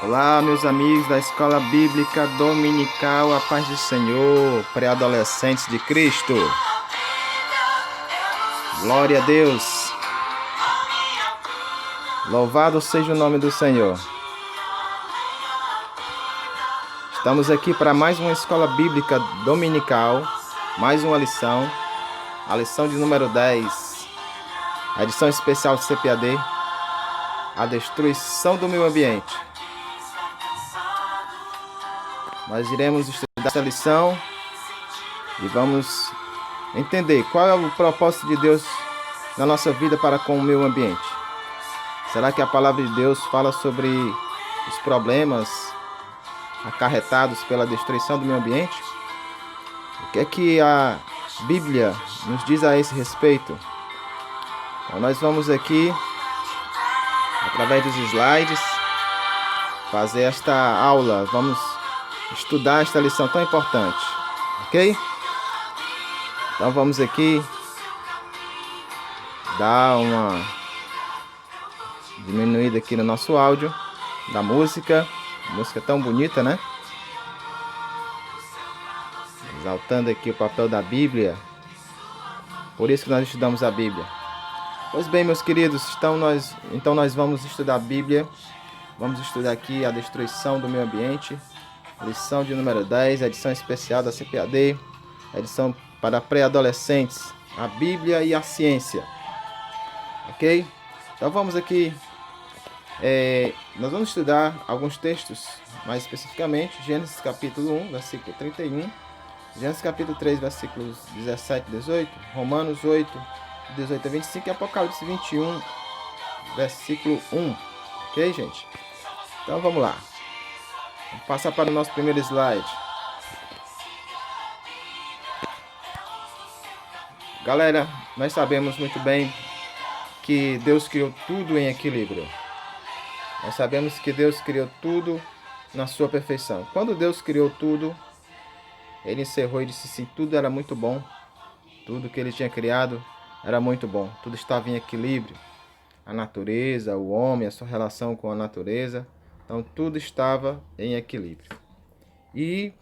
Olá, meus amigos da Escola Bíblica Dominical, a paz do Senhor, pré-adolescentes de Cristo. Glória a Deus. Louvado seja o nome do Senhor. Estamos aqui para mais uma Escola Bíblica Dominical, mais uma lição, a lição de número 10, a edição especial de CPAD, a destruição do meio ambiente. Nós iremos estudar essa lição e vamos entender qual é o propósito de Deus na nossa vida para com o meio ambiente. Será que a palavra de Deus fala sobre os problemas acarretados pela destruição do meio ambiente? O que é que a Bíblia nos diz a esse respeito? Então, nós vamos aqui, através dos slides, fazer esta aula. Vamos estudar esta lição tão importante, ok? Então vamos aqui dar uma diminuída aqui no nosso áudio da música tão bonita, né? Exaltando aqui o papel da Bíblia. Por isso que nós estudamos a Bíblia. Pois bem, meus queridos, então nós vamos estudar a Bíblia. Vamos estudar aqui a destruição do meio ambiente. Lição de número 10, edição especial da CPAD, edição para pré-adolescentes, a Bíblia e a ciência. Ok? Então vamos aqui, nós vamos estudar alguns textos, mais especificamente, Gênesis capítulo 1, versículo 31, Gênesis capítulo 3, versículos 17 e 18, Romanos 8, 18 a 25 e Apocalipse 21, versículo 1. Ok, gente? Então vamos lá. Vamos passar para o nosso primeiro slide. Galera, nós sabemos muito bem que Deus criou tudo em equilíbrio. Nós sabemos que Deus criou tudo na sua perfeição. Quando Deus criou tudo, Ele encerrou e disse sim, tudo era muito bom. Tudo que Ele tinha criado era muito bom. Tudo estava em equilíbrio. A natureza, o homem, a sua relação com a natureza. Então tudo estava em equilíbrio. E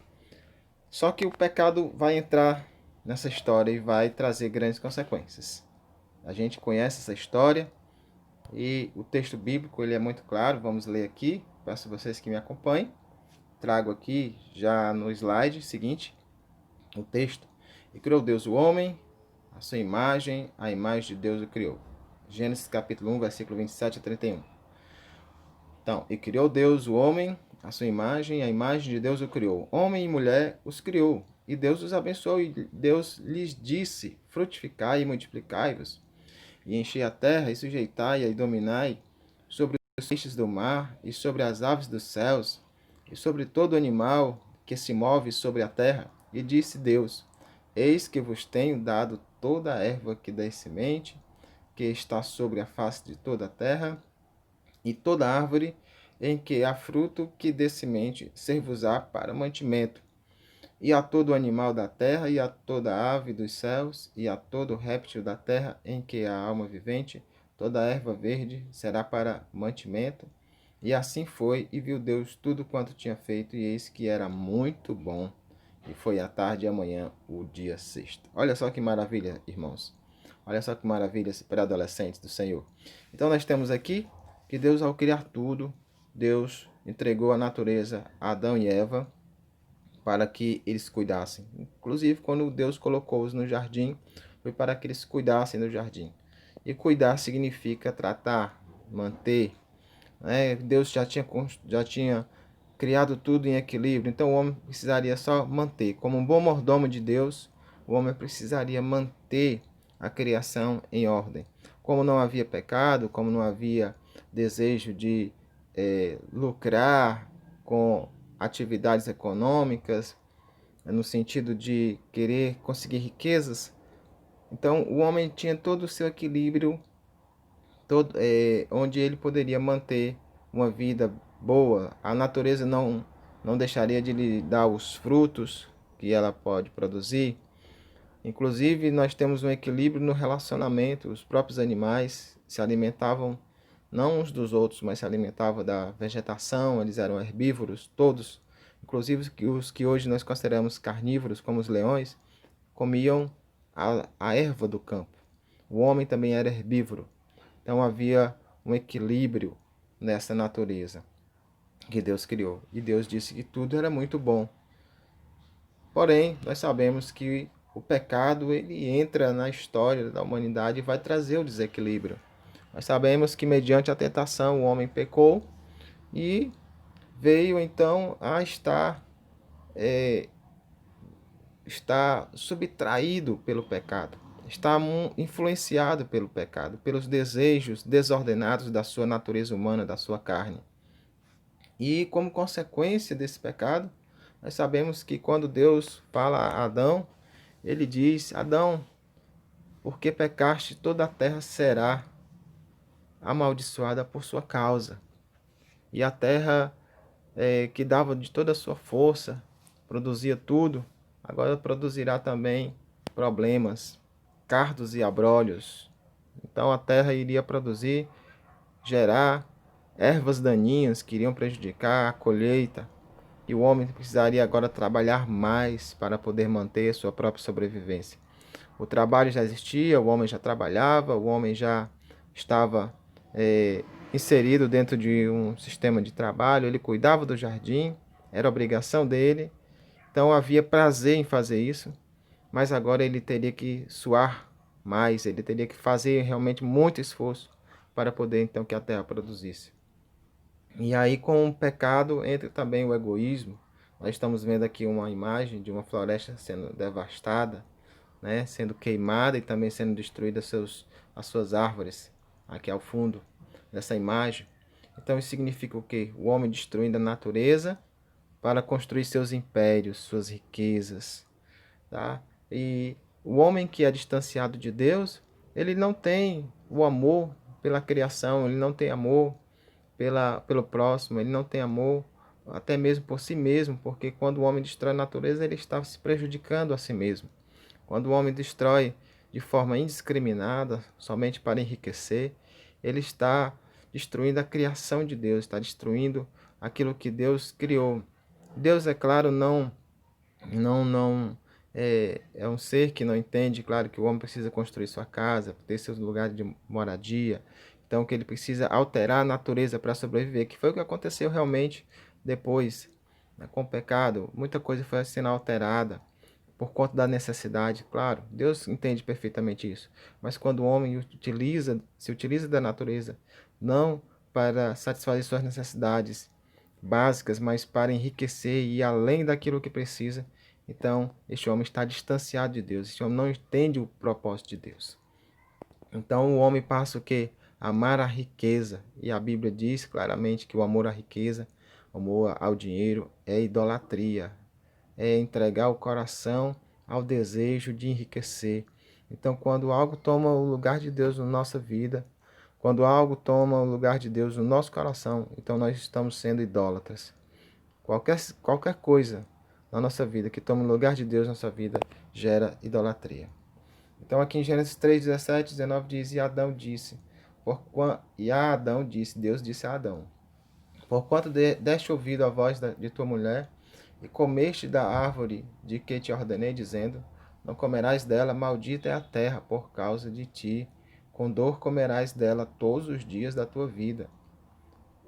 só que o pecado vai entrar nessa história e vai trazer grandes consequências. A gente conhece essa história e o texto bíblico ele é muito claro. Vamos ler aqui. Peço a vocês que me acompanhem. Trago aqui já no slide seguinte o texto. E criou Deus o homem, a sua imagem, a imagem de Deus o criou. Gênesis capítulo 1, versículo 27 a 31. Então, e criou Deus o homem, a sua imagem, a imagem de Deus o criou. Homem e mulher os criou. E Deus os abençoou e Deus lhes disse, frutificai e multiplicai-vos, e enchei a terra e sujeitai-a e dominai sobre os peixes do mar e sobre as aves dos céus e sobre todo animal que se move sobre a terra. E disse Deus, eis que vos tenho dado toda a erva que dá semente, que está sobre a face de toda a terra, e toda árvore em que há fruto que dê semente ser-vos-á para mantimento, e a todo animal da terra, e a toda ave dos céus, e a todo réptil da terra em que há alma vivente, toda erva verde será para mantimento. E assim foi, e viu Deus tudo quanto tinha feito, e eis que era muito bom. E foi à tarde e amanhã o dia sexto. Olha só que maravilha, irmãos. Olha só que maravilha, pré-adolescentes do Senhor. Então nós temos aqui que Deus, ao criar tudo, Deus entregou a natureza a Adão e Eva para que eles cuidassem. Inclusive, quando Deus colocou-os no jardim, foi para que eles cuidassem do jardim. E cuidar significa tratar, manter. Né? Deus já tinha criado tudo em equilíbrio, então o homem precisaria só manter. Como um bom mordomo de Deus, o homem precisaria manter a criação em ordem. Como não havia pecado, como não havia desejo de lucrar com atividades econômicas, no sentido de querer conseguir riquezas, então o homem tinha todo o seu equilíbrio, onde ele poderia manter uma vida boa. A natureza não deixaria de lhe dar os frutos que ela pode produzir. Inclusive, nós temos um equilíbrio no relacionamento. Os próprios animais se alimentavam não uns dos outros, mas se alimentavam da vegetação, eles eram herbívoros, todos, inclusive os que hoje nós consideramos carnívoros, como os leões, comiam a erva do campo. O homem também era herbívoro, então havia um equilíbrio nessa natureza que Deus criou. E Deus disse que tudo era muito bom. Porém, nós sabemos que o pecado ele entra na história da humanidade e vai trazer o desequilíbrio. Nós sabemos que mediante a tentação o homem pecou e veio então a estar subtraído pelo pecado, está influenciado pelo pecado, pelos desejos desordenados da sua natureza humana, da sua carne. E como consequência desse pecado, nós sabemos que quando Deus fala a Adão, ele diz: Adão, porque pecaste, toda a terra será amaldiçoada por sua causa. E a terra que dava de toda a sua força, produzia tudo, agora produzirá também problemas, cardos e abrolhos. Então a terra iria produzir, gerar ervas daninhas que iriam prejudicar a colheita. E o homem precisaria agora trabalhar mais para poder manter a sua própria sobrevivência. O trabalho já existia, o homem já trabalhava, o homem já estava inserido dentro de um sistema de trabalho, ele cuidava do jardim, era obrigação dele, então havia prazer em fazer isso, mas agora ele teria que suar mais, ele teria que fazer realmente muito esforço para poder então que a terra produzisse. E aí com o pecado entra também o egoísmo. Nós estamos vendo aqui uma imagem de uma floresta sendo devastada, né, sendo queimada e também sendo destruídas as suas árvores, aqui ao fundo dessa imagem. Então isso significa o quê? O homem destruindo a natureza para construir seus impérios, suas riquezas, tá? E o homem que é distanciado de Deus, ele não tem o amor pela criação, ele não tem amor pelo próximo, ele não tem amor até mesmo por si mesmo, porque quando o homem destrói a natureza, ele está se prejudicando a si mesmo. Quando o homem destrói de forma indiscriminada, somente para enriquecer, ele está destruindo a criação de Deus, está destruindo aquilo que Deus criou. Deus, é claro, não é um ser que não entende, claro, que o homem precisa construir sua casa, ter seus lugares de moradia, então que ele precisa alterar a natureza para sobreviver, que foi o que aconteceu realmente depois, né, com o pecado. Muita coisa foi sendo alterada por conta da necessidade, claro, Deus entende perfeitamente isso. Mas quando o homem se utiliza da natureza, não para satisfazer suas necessidades básicas, mas para enriquecer e ir além daquilo que precisa, então este homem está distanciado de Deus, este homem não entende o propósito de Deus. Então o homem passa o quê? Amar a riqueza, e a Bíblia diz claramente que o amor à riqueza, o amor ao dinheiro é idolatria, é entregar o coração ao desejo de enriquecer. Então, quando algo toma o lugar de Deus na nossa vida, quando algo toma o lugar de Deus no nosso coração, então nós estamos sendo idólatras. Qualquer coisa na nossa vida que toma o lugar de Deus na nossa vida gera idolatria. Então, aqui em Gênesis 3, 17, 19 diz: E a Adão disse, Deus disse a Adão: Porquanto deste ouvido à voz de tua mulher, e comeste da árvore de que te ordenei, dizendo: Não comerás dela, maldita é a terra por causa de ti. Com dor comerás dela todos os dias da tua vida.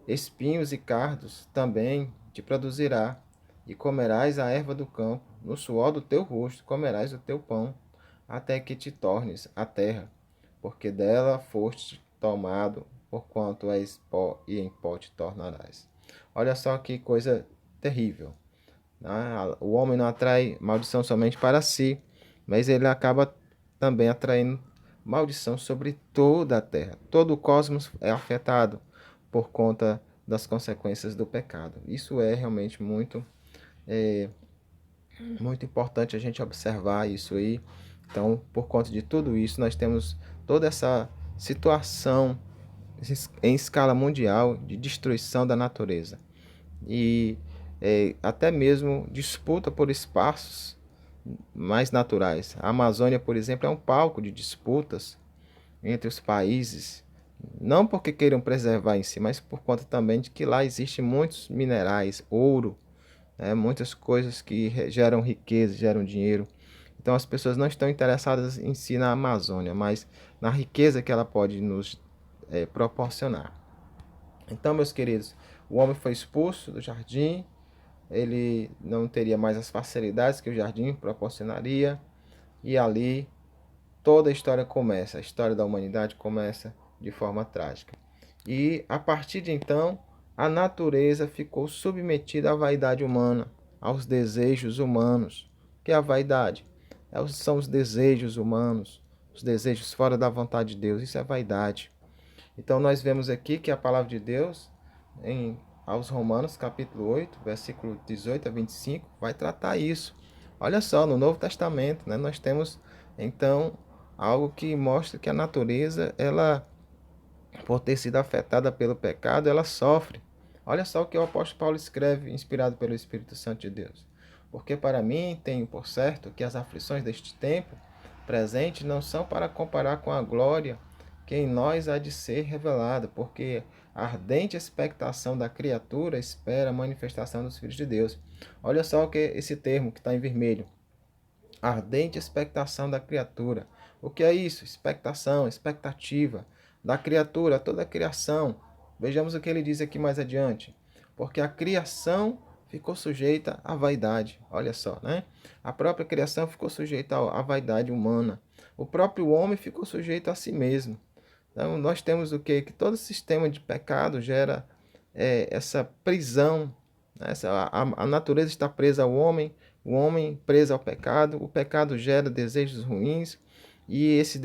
Espinhos e cardos também te produzirá, e comerás a erva do campo. No suor do teu rosto comerás o teu pão, até que te tornes a terra, porque dela foste tomado, porquanto és pó, e em pó te tornarás. Olha só que coisa terrível. O homem não atrai maldição somente para si, mas ele acaba também atraindo maldição sobre toda a terra. Todo o cosmos é afetado por conta das consequências do pecado. Isso é realmente muito importante a gente observar isso aí. Então, por conta de tudo isso, nós temos toda essa situação em escala mundial de destruição da natureza. E até mesmo disputa por espaços mais naturais. A Amazônia, por exemplo, é um palco de disputas entre os países Não porque queiram preservar em si, mas por conta também de que lá existem muitos minerais, ouro, né, muitas coisas que geram riqueza, geram dinheiro. Então as pessoas não estão interessadas em si na Amazônia, mas na riqueza que ela pode nos proporcionar. Então, meus queridos, o homem foi expulso do jardim, ele não teria mais as facilidades que o jardim proporcionaria, e ali toda a história começa, a história da humanidade começa de forma trágica. E a partir de então, a natureza ficou submetida à vaidade humana, aos desejos humanos. O que é a vaidade? São os desejos humanos, os desejos fora da vontade de Deus. Isso é vaidade. Então nós vemos aqui que a palavra de Deus, aos Romanos, capítulo 8, versículo 18 a 25, vai tratar isso. Olha só, no Novo Testamento, né, nós temos então algo que mostra que a natureza, ela, por ter sido afetada pelo pecado, ela sofre. Olha só o que o apóstolo Paulo escreve, inspirado pelo Espírito Santo de Deus. Porque para mim tenho por certo que as aflições deste tempo presente não são para comparar com a glória que em nós há de ser revelada, porque a ardente expectação da criatura espera a manifestação dos filhos de Deus. Olha só o que esse termo que está em vermelho. Ardente expectação da criatura. O que é isso? Expectação, expectativa da criatura, toda a criação. Vejamos o que ele diz aqui mais adiante. Porque a criação ficou sujeita à vaidade. Olha só, né? A própria criação ficou sujeita à vaidade humana. O próprio homem ficou sujeito a si mesmo. Então, nós temos o quê? Que todo sistema de pecado gera essa prisão. Né? A natureza está presa ao homem, o homem preso ao pecado. O pecado gera desejos ruins, e esses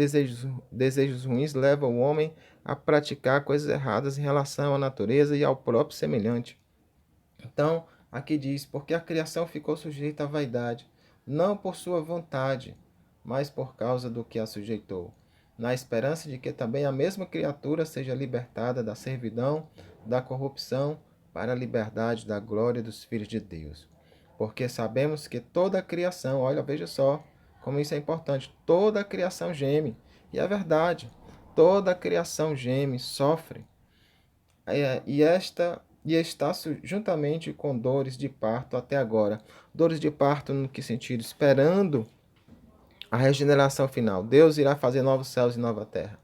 desejos ruins levam o homem a praticar coisas erradas em relação à natureza e ao próprio semelhante. Então, aqui diz: porque a criação ficou sujeita à vaidade, não por sua vontade, mas por causa do que a sujeitou, na esperança de que também a mesma criatura seja libertada da servidão, da corrupção, para a liberdade da glória dos filhos de Deus. Porque sabemos que toda a criação, olha, veja só como isso é importante, toda a criação geme, e é verdade, toda a criação geme, sofre, e está juntamente com dores de parto até agora. Dores de parto no que sentido? Esperando a regeneração final. Deus irá fazer novos céus e nova terra.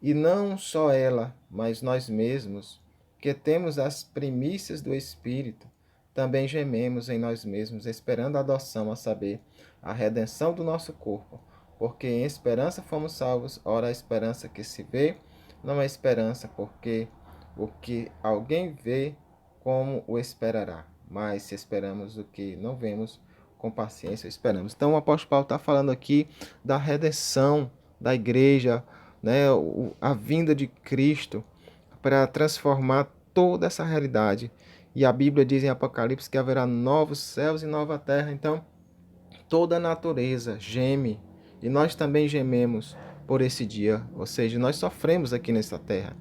E não só ela, mas nós mesmos, que temos as primícias do Espírito, também gememos em nós mesmos, esperando a adoção, a saber, a redenção do nosso corpo. Porque em esperança fomos salvos. Ora, a esperança que se vê não é esperança, porque o que alguém vê, como o esperará? Mas se esperamos o que não vemos, com paciência esperamos. Então o apóstolo Paulo está falando aqui da redenção da igreja, né? A vinda de Cristo para transformar toda essa realidade. E a Bíblia diz em Apocalipse que haverá novos céus e nova terra. Então toda a natureza geme, e nós também gememos por esse dia, ou seja, nós sofremos aqui nesta terra.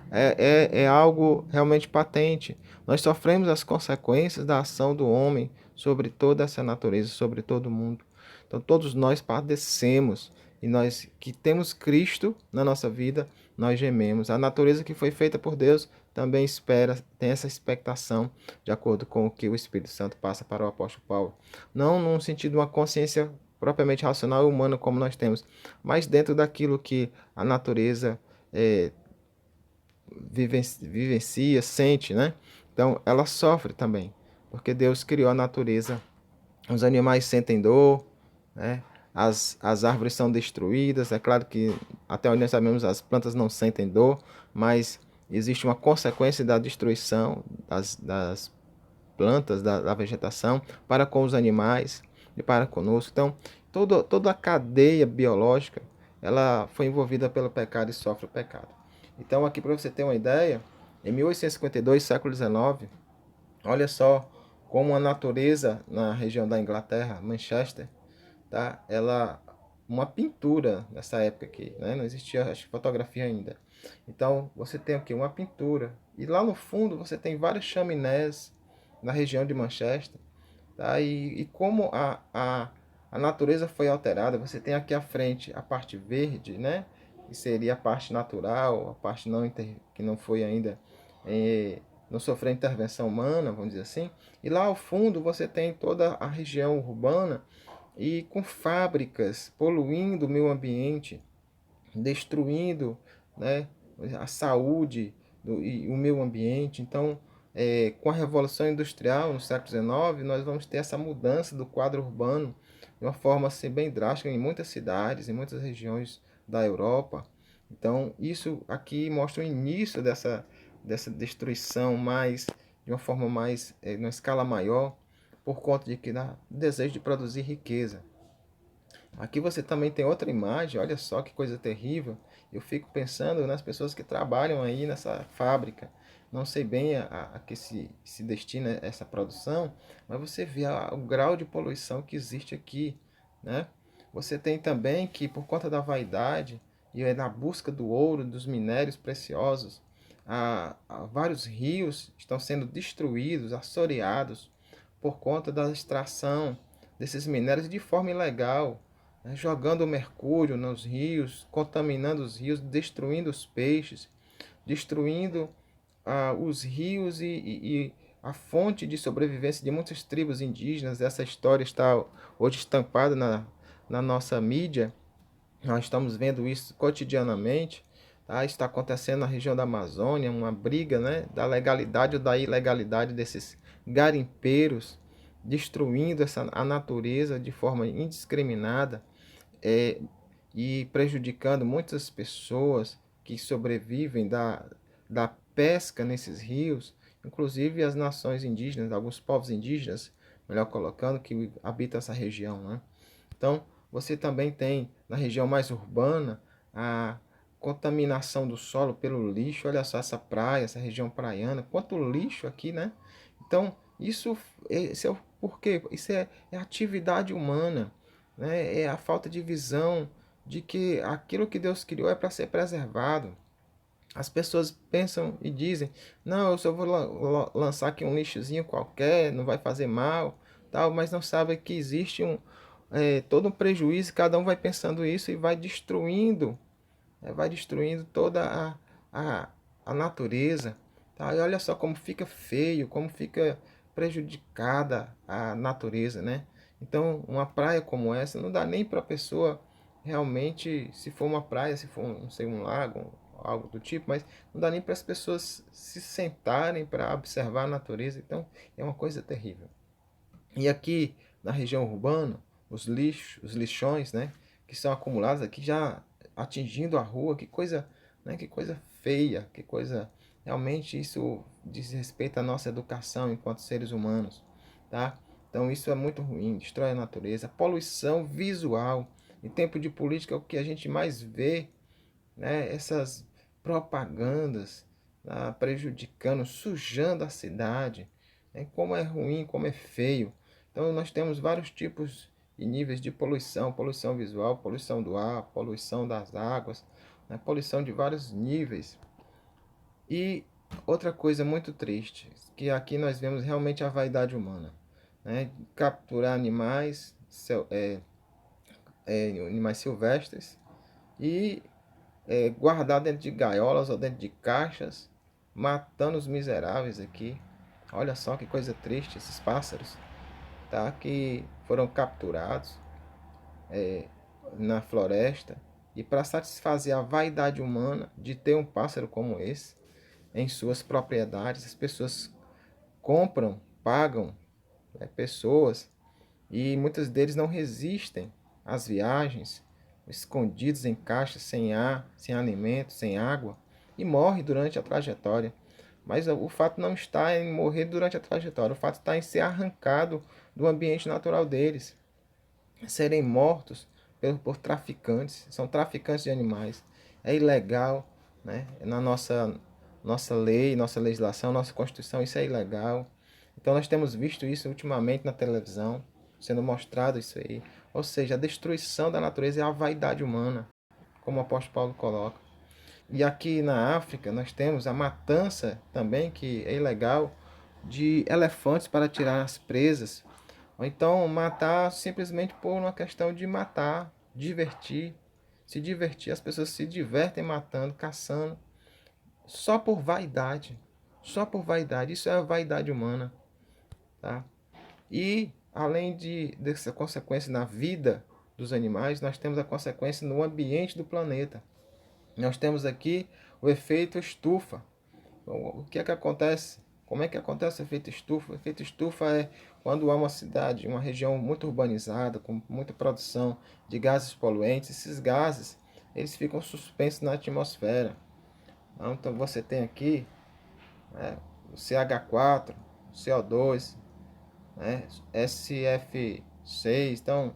É algo realmente patente. Nós sofremos as consequências da ação do homem sobre toda essa natureza, sobre todo o mundo. Então, todos nós padecemos, e nós que temos Cristo na nossa vida, nós gememos. A natureza que foi feita por Deus também espera, tem essa expectação, de acordo com o que o Espírito Santo passa para o apóstolo Paulo. Não num sentido de uma consciência propriamente racional e humana como nós temos, mas dentro daquilo que a natureza vivencia, sente, né? Então ela sofre também, porque Deus criou a natureza. Os animais sentem dor, né? As árvores são destruídas. É claro que até onde nós sabemos as plantas não sentem dor, mas existe uma consequência da destruição das plantas, da vegetação, para com os animais e para conosco. Então, toda a cadeia biológica, ela foi envolvida pelo pecado e sofre o pecado. Então, aqui para você ter uma ideia, em 1852, século XIX, olha só como a natureza na região da Inglaterra, Manchester, tá? Ela uma pintura nessa época aqui, né? Não existia, acho, fotografia ainda. Então, você tem aqui uma pintura, e lá no fundo você tem várias chaminés na região de Manchester, tá? E como a natureza foi alterada, você tem aqui à frente a parte verde, né? que seria a parte natural, a parte que não foi ainda, não sofreu intervenção humana, vamos dizer assim. E lá ao fundo você tem toda a região urbana e com fábricas poluindo o meio ambiente, destruindo, né, a saúde e o meio ambiente. Então, com a Revolução Industrial no século XIX, nós vamos ter essa mudança do quadro urbano de uma forma assim, bem drástica em muitas cidades, em muitas regiões da Europa. Então, isso aqui mostra o início dessa destruição mais, de uma forma mais, numa escala maior, por conta de que dá desejo de produzir riqueza. Aqui você também tem outra imagem, olha só que coisa terrível. Eu fico pensando nas pessoas que trabalham aí nessa fábrica. Não sei bem a que se destina essa produção, mas você vê o grau de poluição que existe aqui, né? Você tem também que, por conta da vaidade e na busca do ouro, dos minérios preciosos, vários rios estão sendo destruídos, assoreados, por conta da extração desses minérios de forma ilegal, né, jogando mercúrio nos rios, contaminando os rios, destruindo os peixes, destruindo os rios e a fonte de sobrevivência de muitas tribos indígenas. Essa história está hoje estampada na nossa mídia. Nós estamos vendo isso cotidianamente. Tá? Está acontecendo na região da Amazônia, uma briga, né, da legalidade ou da ilegalidade desses garimpeiros, destruindo a natureza de forma indiscriminada, é, e prejudicando muitas pessoas que sobrevivem da pesca nesses rios, inclusive as nações indígenas, alguns povos indígenas, melhor colocando, que habitam essa região, né? Então, você também tem na região mais urbana a contaminação do solo pelo lixo. Olha só essa praia, essa região praiana, quanto lixo aqui, né? Então, esse é o porquê. Isso é atividade humana, né? É a falta de visão de que aquilo que Deus criou é para ser preservado. As pessoas pensam e dizem: não, eu só vou lançar aqui um lixozinho qualquer, não vai fazer mal, tal, mas não sabem que existe todo um prejuízo. Cada um vai pensando isso e vai destruindo toda a, a natureza. Tá? E olha só como fica feio, como fica prejudicada a natureza, né? Então, uma praia como essa não dá nem para a pessoa realmente, se for uma praia, se for, não sei, um lago, algo do tipo, mas não dá nem para as pessoas se sentarem para observar a natureza. Então, é uma coisa terrível. E aqui na região urbana, os lixões, né, que são acumulados aqui já atingindo a rua, que coisa, né, que coisa feia, que coisa, realmente isso diz respeito à nossa educação enquanto seres humanos, tá? Então isso é muito ruim, destrói a natureza, poluição visual. Em tempo de política, o que a gente mais vê, né, essas propagandas, prejudicando, sujando a cidade, né, como é ruim, como é feio. Então nós temos vários tipos e níveis de poluição: poluição visual, poluição do ar, poluição das águas, né, poluição de vários níveis. E outra coisa muito triste, que aqui nós vemos realmente a vaidade humana, né, capturar animais silvestres e guardar dentro de gaiolas ou dentro de caixas, matando os miseráveis aqui. Olha só que coisa triste, esses pássaros, tá? Que foram capturados na floresta, e para satisfazer a vaidade humana de ter um pássaro como esse em suas propriedades, as pessoas compram, pagam, pessoas, e muitos deles não resistem às viagens, escondidos em caixas, sem ar, sem alimento, sem água, e morrem durante a trajetória. Mas o fato não está em morrer durante a trajetória, o fato está em ser arrancado do ambiente natural deles, serem mortos por traficantes. São traficantes de animais. É ilegal, né? Na nossa lei, nossa legislação, nossa Constituição, isso é ilegal. Então nós temos visto isso ultimamente na televisão, sendo mostrado isso aí. Ou seja, a destruição da natureza é a vaidade humana, como o apóstolo Paulo coloca. E aqui na África nós temos a matança também, que é ilegal, de elefantes para tirar as presas. Ou então matar simplesmente por uma questão de matar, divertir. Se divertir, as pessoas se divertem matando, caçando, só por vaidade. Só por vaidade. Isso é a vaidade humana, tá? E, além dessa consequência na vida dos animais, nós temos a consequência no ambiente do planeta. Nós temos aqui o efeito estufa. O que é que acontece? Como é que acontece o efeito estufa? O efeito estufa é quando há uma cidade, uma região muito urbanizada, com muita produção de gases poluentes. Esses gases, eles ficam suspensos na atmosfera. Então você tem aqui, né, o CH4, o CO2, né, SF6, então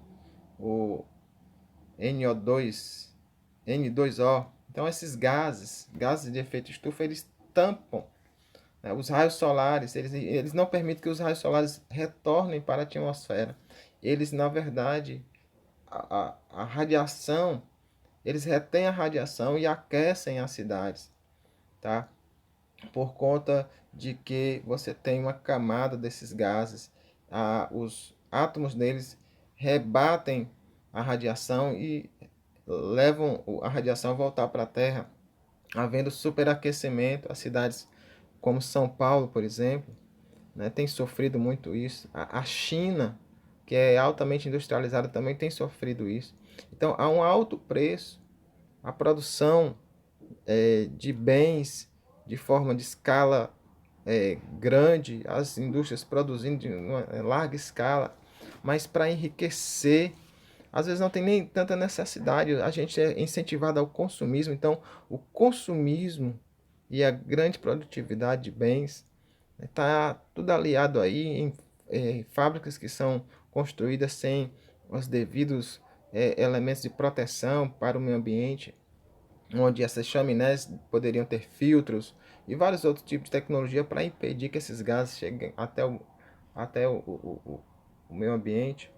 o NO2, N2O. Então esses gases de efeito estufa, eles tampam, né, os raios solares, eles não permitem que os raios solares retornem para a atmosfera. Eles, na verdade, a radiação, eles retêm a radiação e aquecem as cidades, tá? Por conta de que você tem uma camada desses gases, os átomos deles rebatem a radiação e levam a radiação a voltar para a Terra, havendo superaquecimento. As cidades como São Paulo, por exemplo, né, tem sofrido muito isso. A China, que é altamente industrializada, também tem sofrido isso. Então, há um alto preço. A produção de bens de forma de escala grande, as indústrias produzindo de uma larga escala, mas para enriquecer, às vezes não tem nem tanta necessidade. A gente é incentivado ao consumismo, então o consumismo e a grande produtividade de bens está tudo aliado aí em fábricas que são construídas sem os devidos elementos de proteção para o meio ambiente, onde essas chaminés poderiam ter filtros e vários outros tipos de tecnologia para impedir que esses gases cheguem até o meio ambiente,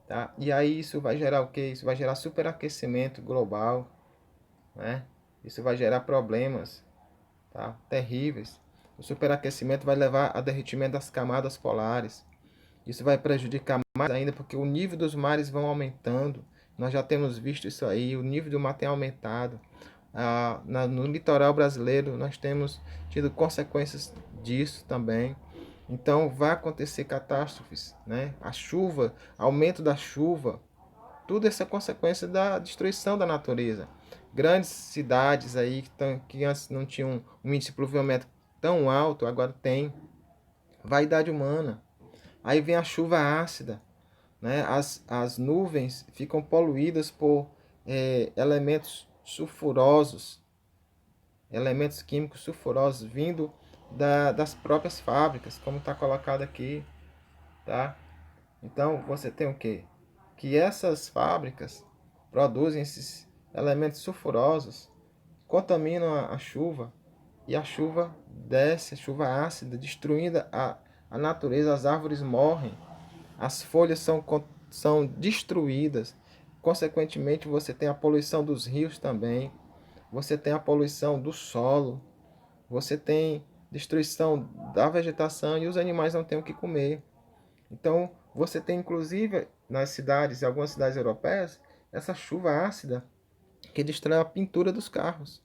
tá? E aí isso vai gerar o quê? Isso vai gerar superaquecimento global, né? Isso vai gerar problemas, tá? Terríveis. O superaquecimento vai levar a derretimento das camadas polares. Isso vai prejudicar mais ainda porque o nível dos mares vão aumentando. Nós já temos visto isso aí, o nível do mar tem aumentado. No litoral brasileiro nós temos tido consequências disso também. Então vai acontecer catástrofes, né? A chuva, aumento da chuva, tudo isso é consequência da destruição da natureza. Grandes cidades aí que antes não tinham um índice pluviométrico tão alto, agora tem. Vaidade humana. Aí vem a chuva ácida, né? As nuvens ficam poluídas por elementos sulfurosos, elementos químicos sulfurosos vindo das próprias fábricas, como está colocado aqui, tá? Então você tem o quê? Que essas fábricas produzem esses elementos sulfurosos, contaminam a chuva, e a chuva desce, a chuva ácida, destruindo a natureza, as árvores morrem, as folhas são destruídas. Consequentemente, você tem a poluição dos rios também, você tem a poluição do solo, você tem destruição da vegetação e os animais não têm o que comer. Então, você tem inclusive nas cidades, em algumas cidades europeias, essa chuva ácida que destrói a pintura dos carros.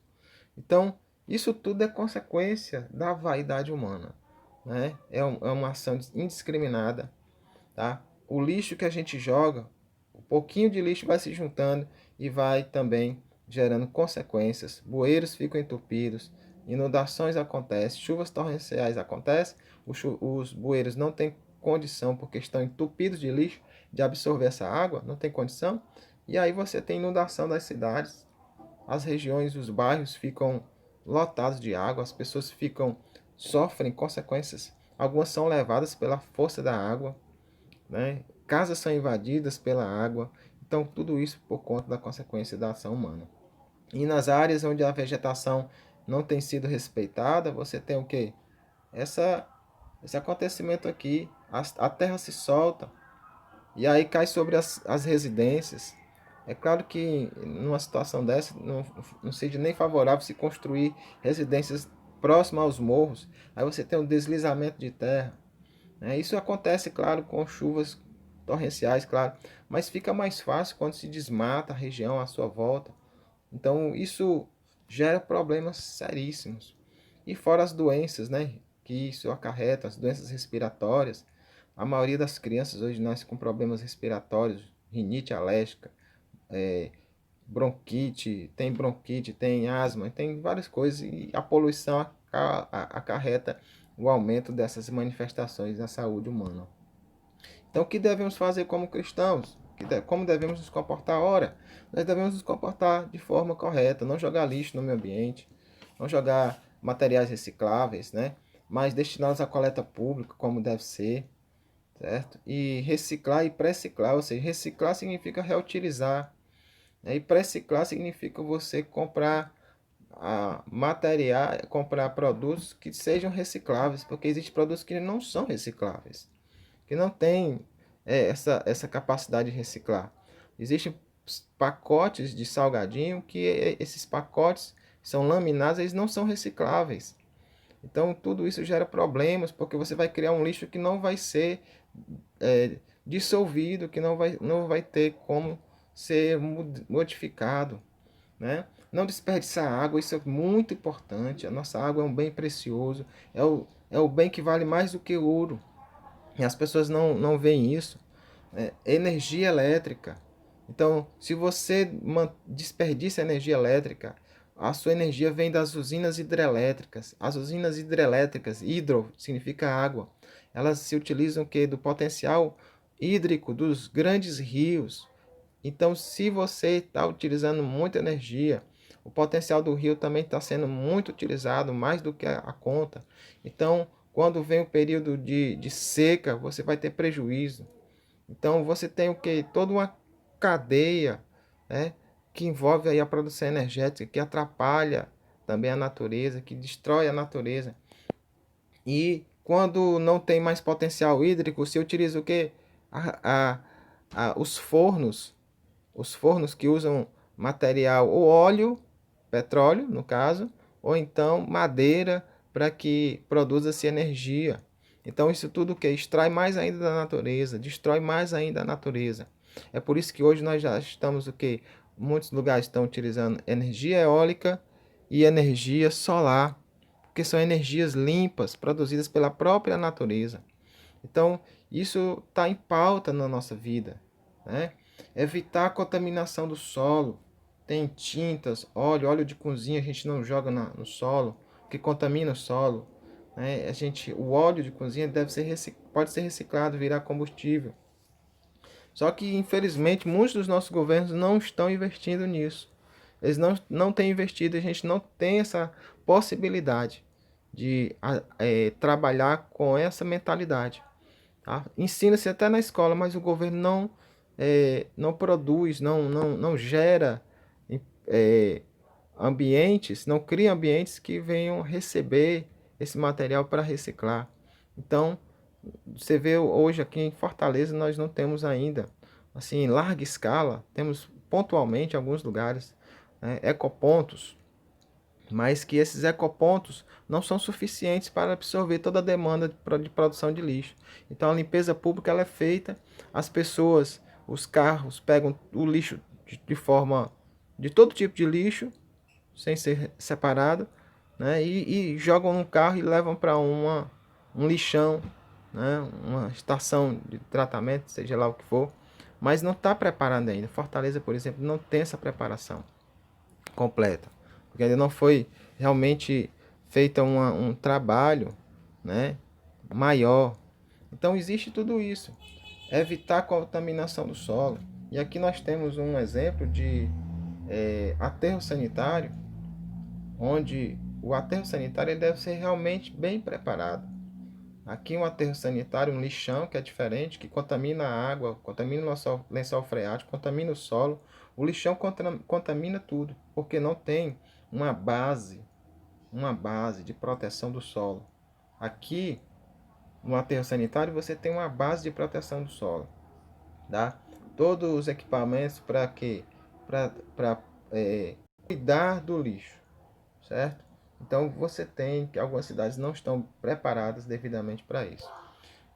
Então, isso tudo é consequência da vaidade humana, né? É uma ação indiscriminada, tá? O lixo que a gente joga, um pouquinho de lixo vai se juntando e vai também gerando consequências. Bueiros ficam entupidos, inundações acontecem, chuvas torrenciais acontecem, os bueiros não têm condição, porque estão entupidos de lixo, de absorver essa água, não tem condição, e aí você tem inundação das cidades, as regiões, os bairros ficam lotados de água, as pessoas sofrem consequências, algumas são levadas pela força da água, né? Casas são invadidas pela água. Então, tudo isso por conta da consequência da ação humana. E nas áreas onde a vegetação não tem sido respeitada, você tem o quê? Essa, esse acontecimento aqui. A terra se solta e aí cai sobre as residências. É claro que numa situação dessa não seja nem favorável se construir residências próximas aos morros. Aí você tem um deslizamento de terra. Isso acontece, claro, com chuvas torrenciais, claro, mas fica mais fácil quando se desmata a região à sua volta, Então, isso gera problemas seríssimos. E fora as doenças, né, que isso acarreta, as doenças respiratórias. A maioria das crianças hoje nasce com problemas respiratórios, rinite alérgica, bronquite, tem asma, tem várias coisas. E a poluição acarreta o aumento dessas manifestações na saúde humana. Então, o que devemos fazer como cristãos? Como devemos nos comportar? Ora, nós devemos nos comportar de forma correta, não jogar lixo no meio ambiente, não jogar materiais recicláveis, né? Mas destiná-los à coleta pública, como deve ser, certo? E reciclar e pré-ciclar, ou seja, reciclar significa reutilizar, né? E pré-ciclar significa você comprar materiais, comprar produtos que sejam recicláveis, porque existem produtos que não são recicláveis, que não têm essa capacidade de reciclar. Existem pacotes de salgadinho que esses pacotes são laminados, eles não são recicláveis. Então tudo isso gera problemas, porque você vai criar um lixo que não vai ser dissolvido, que não vai ter como ser modificado, né? Não desperdiçar água, isso é muito importante. A nossa água é um bem precioso, é o bem que vale mais do que ouro. E as pessoas não veem isso. Energia elétrica. Então, se você desperdiça energia elétrica, a sua energia vem das usinas hidrelétricas. As usinas hidrelétricas, hidro significa água. Elas se utilizam que do potencial hídrico dos grandes rios. Então, se você está utilizando muita energia, o potencial do rio também está sendo muito utilizado, mais do que a conta. Então, quando vem o período de seca, você vai ter prejuízo. Então, você tem o que? Toda uma cadeia, né, que envolve aí a produção energética, que atrapalha também a natureza, que destrói a natureza. E quando não tem mais potencial hídrico, se utiliza o que? A, os fornos que usam material ou óleo, petróleo no caso, ou então madeira para que produza-se energia. Então isso tudo que extrai mais ainda da natureza, destrói mais ainda a natureza. É por isso que hoje nós já estamos o que muitos lugares estão utilizando energia eólica e energia solar, porque são energias limpas produzidas pela própria natureza. Então, isso está em pauta na nossa vida, né? Evitar a contaminação do solo. Tem tintas, óleo de cozinha a gente não joga no solo, que contamina o solo, né? O óleo de cozinha pode ser reciclado, virar combustível. Só que, infelizmente, muitos dos nossos governos não estão investindo nisso. Eles não têm investido, a gente não tem essa possibilidade de trabalhar com essa mentalidade. Tá? Ensina-se até na escola, mas o governo não produz, não gera é, ambientes, não cria ambientes que venham receber esse material para reciclar. Então, você vê hoje aqui em Fortaleza, nós não temos ainda, assim, em larga escala, temos pontualmente em alguns lugares, né, ecopontos, mas que esses ecopontos não são suficientes para absorver toda a demanda de produção de lixo. Então a limpeza pública ela é feita, as pessoas, os carros pegam o lixo de todo tipo de lixo, sem ser separado, né? E jogam no carro e levam para um lixão, né? Uma estação de tratamento, seja lá o que for, mas não está preparado ainda. Fortaleza, por exemplo, não tem essa preparação completa, porque ainda não foi realmente feita um trabalho, né, maior. Então existe tudo isso. Evitar a contaminação do solo. E aqui nós temos um exemplo de aterro sanitário, onde o aterro sanitário ele deve ser realmente bem preparado. Aqui um aterro sanitário, um lixão que é diferente, que contamina a água, contamina o nosso lençol freático, contamina o solo. O lixão contamina tudo, porque não tem uma base de proteção do solo. Aqui, no aterro sanitário, você tem uma base de proteção do solo. Tá? Todos os equipamentos para quê? Para cuidar do lixo, certo? Então você tem que algumas cidades não estão preparadas devidamente para isso.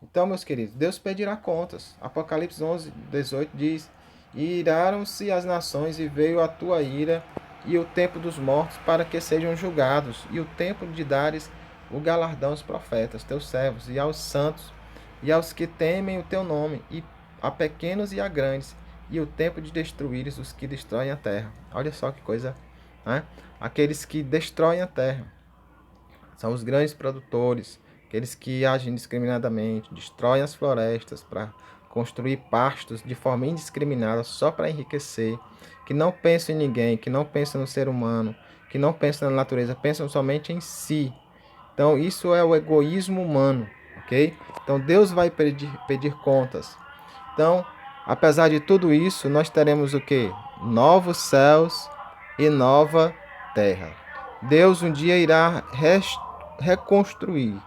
Então, meus queridos, Deus pedirá contas. Apocalipse 11, 18 diz: E iraram-se as nações e veio a tua ira e o tempo dos mortos para que sejam julgados, e o tempo de dares o galardão aos profetas, teus servos, e aos santos, e aos que temem o teu nome, e a pequenos e a grandes, e o tempo de destruíres os que destroem a terra. Olha só que coisa, né? Aqueles que destroem a terra são os grandes produtores, aqueles que agem indiscriminadamente, destroem as florestas para construir pastos de forma indiscriminada só para enriquecer, que não pensam em ninguém, que não pensam no ser humano, que não pensam na natureza, pensam somente em si. Então, isso é o egoísmo humano, ok? Então, Deus vai pedir contas. Então, apesar de tudo isso, nós teremos o quê? Novos céus e nova terra. Deus um dia irá reconstruir,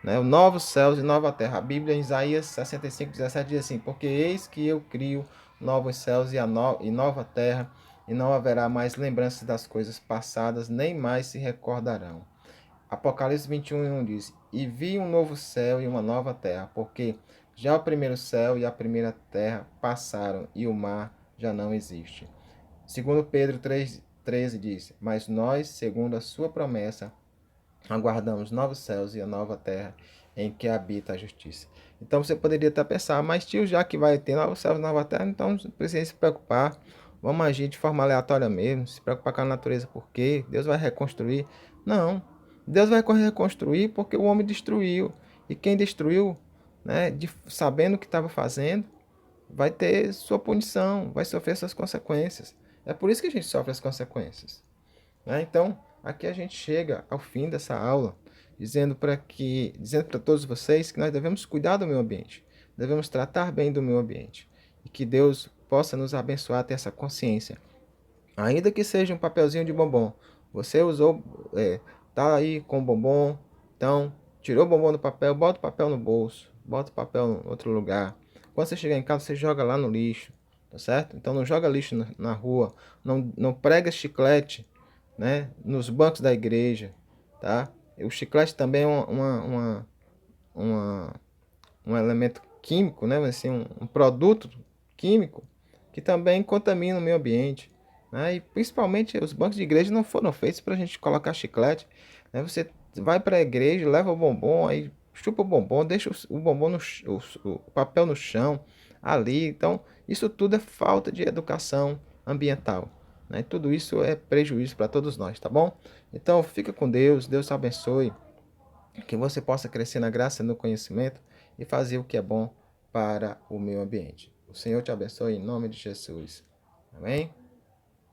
né? Novos céus e nova terra. A Bíblia em Isaías 65:17 diz assim: porque eis que eu crio novos céus e nova terra, e não haverá mais lembrança das coisas passadas, nem mais se recordarão. Apocalipse 21:1 diz: e vi um novo céu e uma nova terra, porque já o primeiro céu e a primeira terra passaram, e o mar já não existe. Segundo Pedro 3:13 diz: mas nós, segundo a sua promessa, aguardamos novos céus e a nova terra em que habita a justiça. Então você poderia até pensar, mas tio, já que vai ter novos céus e nova terra, então não precisa se preocupar. Vamos agir de forma aleatória mesmo, se preocupar com a natureza, porque Deus vai reconstruir. Não, Deus vai reconstruir porque o homem destruiu. E quem destruiu, né, sabendo o que estava fazendo, vai ter sua punição, vai sofrer suas consequências. É por isso que a gente sofre as consequências, né? Então, aqui a gente chega ao fim dessa aula dizendo para todos vocês que nós devemos cuidar do meio ambiente, devemos tratar bem do meio ambiente e que Deus possa nos abençoar a ter essa consciência. Ainda que seja um papelzinho de bombom, você usou, tá aí com o bombom, então tirou o bombom do papel, bota o papel no bolso, bota o papel em outro lugar. Quando você chegar em casa, você joga lá no lixo, tá certo? Então não joga lixo na rua, não prega chiclete, né, nos bancos da igreja, tá? O chiclete também é uma, um elemento químico, né, assim, um produto químico que também contamina o meio ambiente, né? E principalmente os bancos de igreja não foram feitos para a gente colocar chiclete, né? Você vai para a igreja, leva o bombom, aí chupa o bombom, deixa o bombom o papel no chão, ali. Então, isso tudo é falta de educação ambiental, né? Tudo isso é prejuízo para todos nós, tá bom? Então, fica com Deus, Deus te abençoe, que você possa crescer na graça e no conhecimento e fazer o que é bom para o meio ambiente. O Senhor te abençoe em nome de Jesus. Amém?